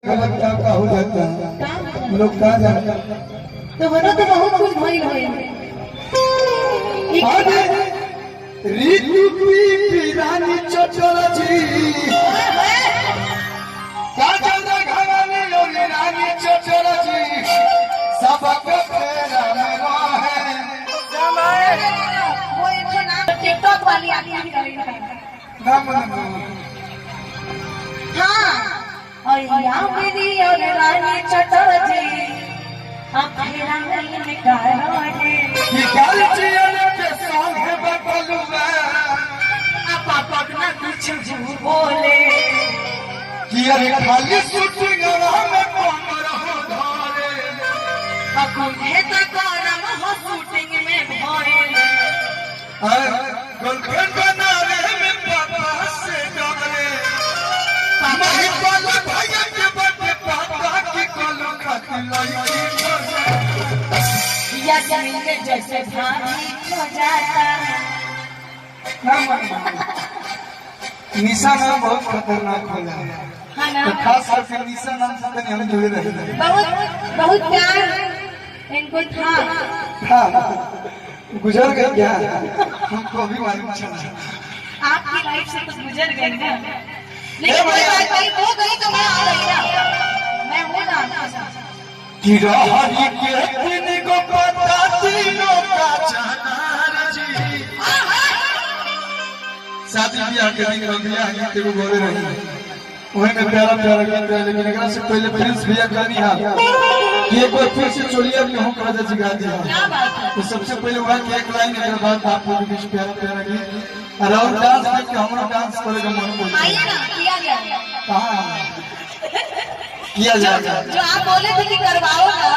गलत का हो जाता है लोग कहा जाता तो बनो तो बहुत कुछ भइल होई ऋतु की रानी चचला जी काजल घराने और रानी चचला जी सबके फेरा में है वो एक नाम टिकटॉक वाली आती है हाँ और यहाँ मेरी और रानी चचला जी अब फेरा में गाना है कि गलती के संग है बबलुआ पापा ना कुछ झूठ बोले कि अरे खाली शूटिंग में कौन रहो धारे अब है तो करम हो शूटिंग में भोले गर्लफ्रेंड बनाने में पापा से डरे नहीं बोलो भैया के बड़े पापा की कोलो खाती लड़की या जमीन जैसे भारी हो जाता है निशा नाम बहुत खतरनाक हो जाए तो खास करके निशा नाम से तो हम जुड़े रहे बहुत बहुत प्यार इनको था गुजर गए क्या हमको अभी मालूम चला आपकी लाइफ से कुछ गुजर गए ना लेकिन कोई बात नहीं हो गई तो मैं आ रही ना मैं हूँ ना आपके साथ कि रहरी के दिन को पता तीनों का जाना जी शादी ब्याह के दिन रंगिया है तेरे बोले रही वही में प्यारा प्यारा गीत है लेकिन एकरा से पहले प्रिंस भैया कहनी हां कि एक बार फिर से चोलिया में हम राजा जी गा दिया क्या बात है तो सबसे पहले वहां की एक लाइन के बाद आप लोग बीच प्यारा प्यारा गीत और और डांस देख के हमरा डांस करे का मन बोल आइए ना किया जाए कहां किया जाएगा जो आप बोले थे कि करवाओ ना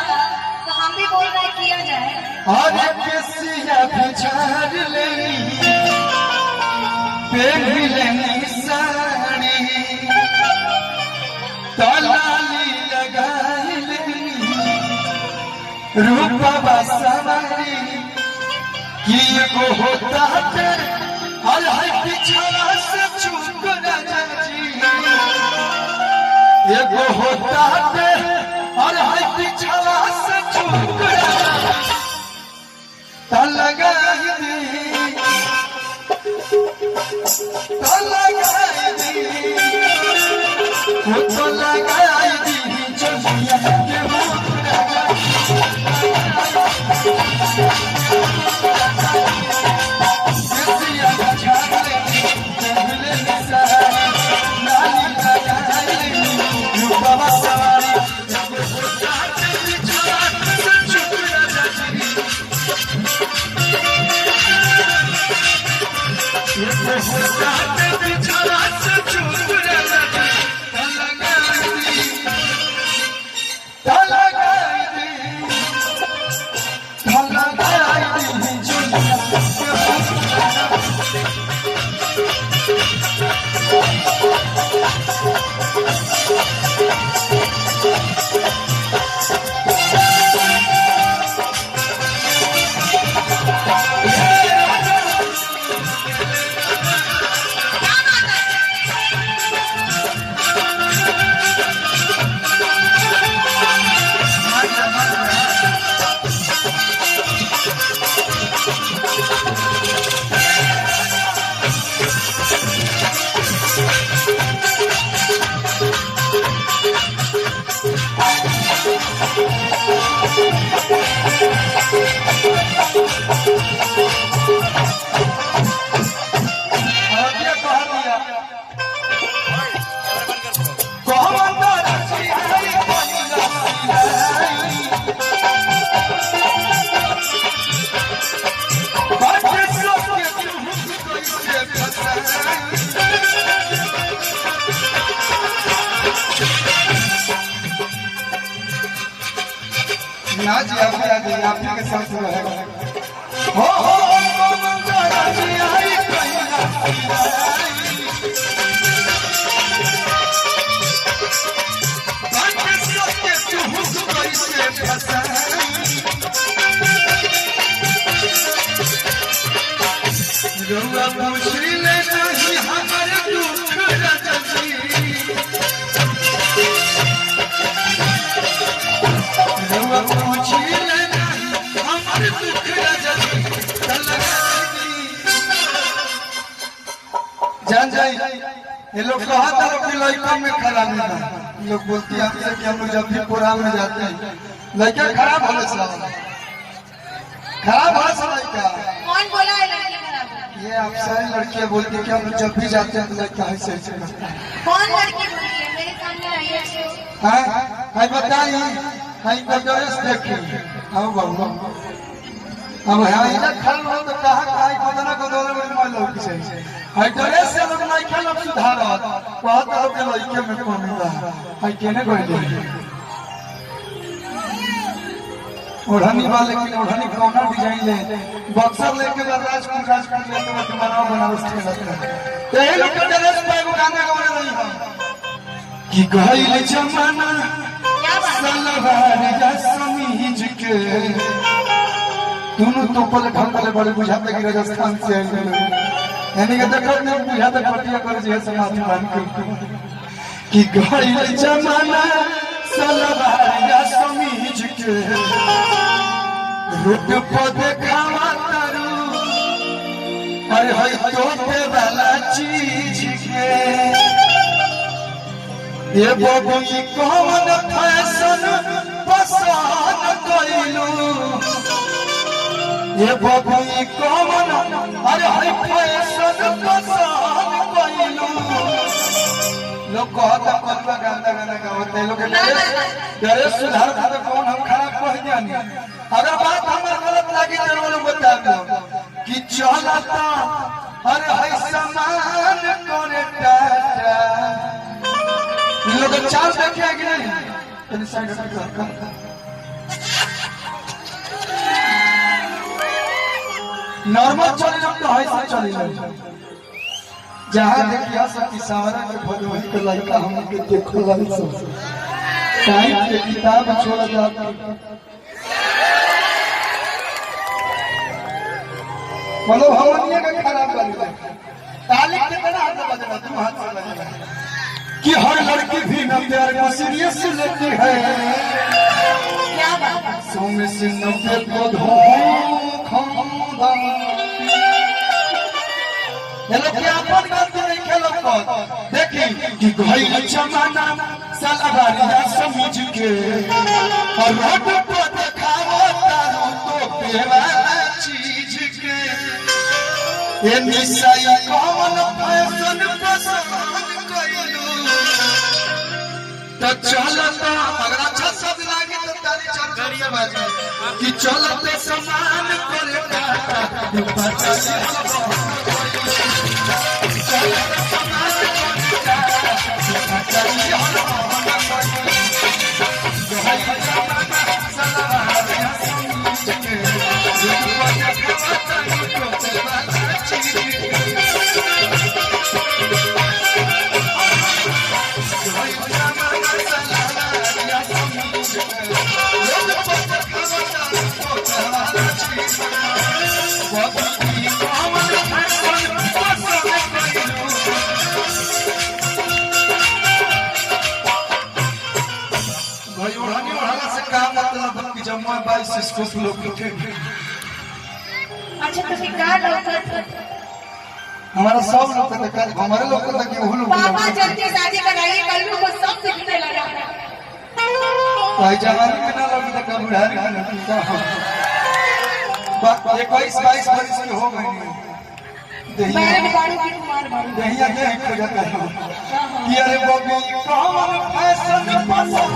तो हम भी बोल रहे किया जाए और किसिया बिछार लेनी पेढ़ी लेनी साड़ी तलाली लगाई लेनी रूपा सवारी कि को होता है और है पिछड़ा से चूक राजा जी एगो होता है और है पिछड़ा से चूक लगाई दी लगाई दी तो लगाई दी चलिया के ना जी आप ही के साथ रहेगा हो जी आई नहीं हमारे दुख ये लोग कहता लोग कि लड़का में खराब नहीं है। लोग बोलती है हमसे कि हम लोग जब भी प्रोग्राम में जाते हैं लड़का खराब होने से खराब होने से लड़का कौन बोला है लड़की खराब? ये आप सारी लड़कियां बोलती है कि हम लोग जब भी जाते हैं तो लड़का ऐसे ऐसे करता है। कौन लड़की बोली है? मेरे सामने आई है। हाँ बताइए हाँ इनका ड्रेस देखिए हाँ बाबू हम यहाँ इधर खल हो तो कहाँ कहाँ पता ना को दोनों में मार लो किसे हाई ड्रेस से लोग नहीं खेल अब सुधार बहुत लोग के लड़के में कौन मिला हाई केने कोई ले ओढ़नी वाले की ओढ़नी कौना डिजाइन ले बक्सर लेके राजपूत लेके तुम्हारा बनारस के लगता है यही लोग के ड्रेस पे वो गाना गा रहे हैं कि गइल जमाना सलवार या समीज के दोनों तो पल ढंगले बड़े बुझाते कि राजस्थान से आए लोग यानी कि देखो नहीं बुझाते पटिया कर जे समाज मान के कि गइल जमाना सलवार या समीज के रोड पर देखावा तारू अरे हई तोते वाला चीज के ये बबी कौन फैशन पसंद कइलू ये बबी कौन अरे हाय फैशन पसंद कइलू लोग कहता कलवा गाना गाना गावते लोग डरे सुधार खातिर कौन हम खराब कह जानी अगर बात हमर गलत लागी तो लोग बता दो कि चलता अरे हाय समान करे टाटा लोग चाल देखे कि नहीं नॉर्मल चले लोग तो ऐसे चले लोग जहाँ देखिए सकी सावरा के भदोही के लड़का हम के देखो लाई सब टाइम के किताब छोड़ जाता मतलब हमनिए का खराब कर दिया ताली कितना हाथ बजना तू हाथ से बजना कि हर लड़की भी न प्यार को सीरियस लेती है क्या बात है? 100 में से 90 को धोखा ये लोग क्या अपन गलती नहीं खेलो को देखी कि गइल जमाना सलवारिया समझ के और रोड पर देखावो तारू तो बेवाला चीज के ये निशाई कौन फैशन पसंद कइलू तो चलता अगर अच्छा शब्द लागे तो ताली चार करिए बाजी कि चलते समान करे टाटा बचा जम्मा 22 इसको लोग अच्छा तो क्या लोग हमारा सब लोग हमारे लोग को तक वो लोग पापा जल्दी शादी कराइए कल को सब दिखने लगा भाई जवानी में ना लगी तो कब बुढ़ारी में लगती था 21 22 वर्ष की हो गई मैंने बारू की कुमार बारू दहिया दे हो जाता है कि अरे बबी कौन फैशन पसंद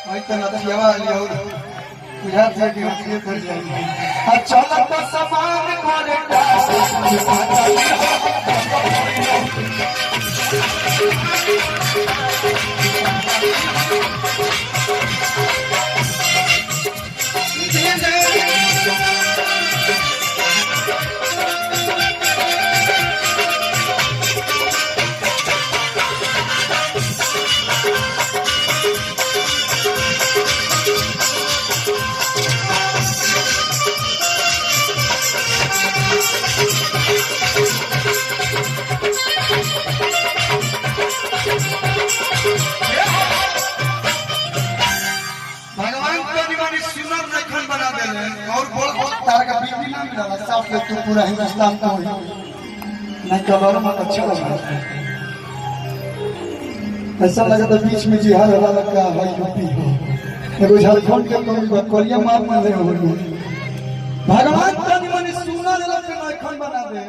भाई तो नथियावा लियो बुझा था कि उसके कर जाएंगे अच्छा लगता समान करे और बोल तार का बीपी ना मिला साफ ले तू पूरा हिंदुस्तान को नहीं कलर में अच्छा लगा। ऐसा लगा था बीच में जिहार वाला का है यूपी हो, एगो झारखंड के तो कोरिया मार में ले हो। भगवान तनी मनी सुना ले के नखन बना दे।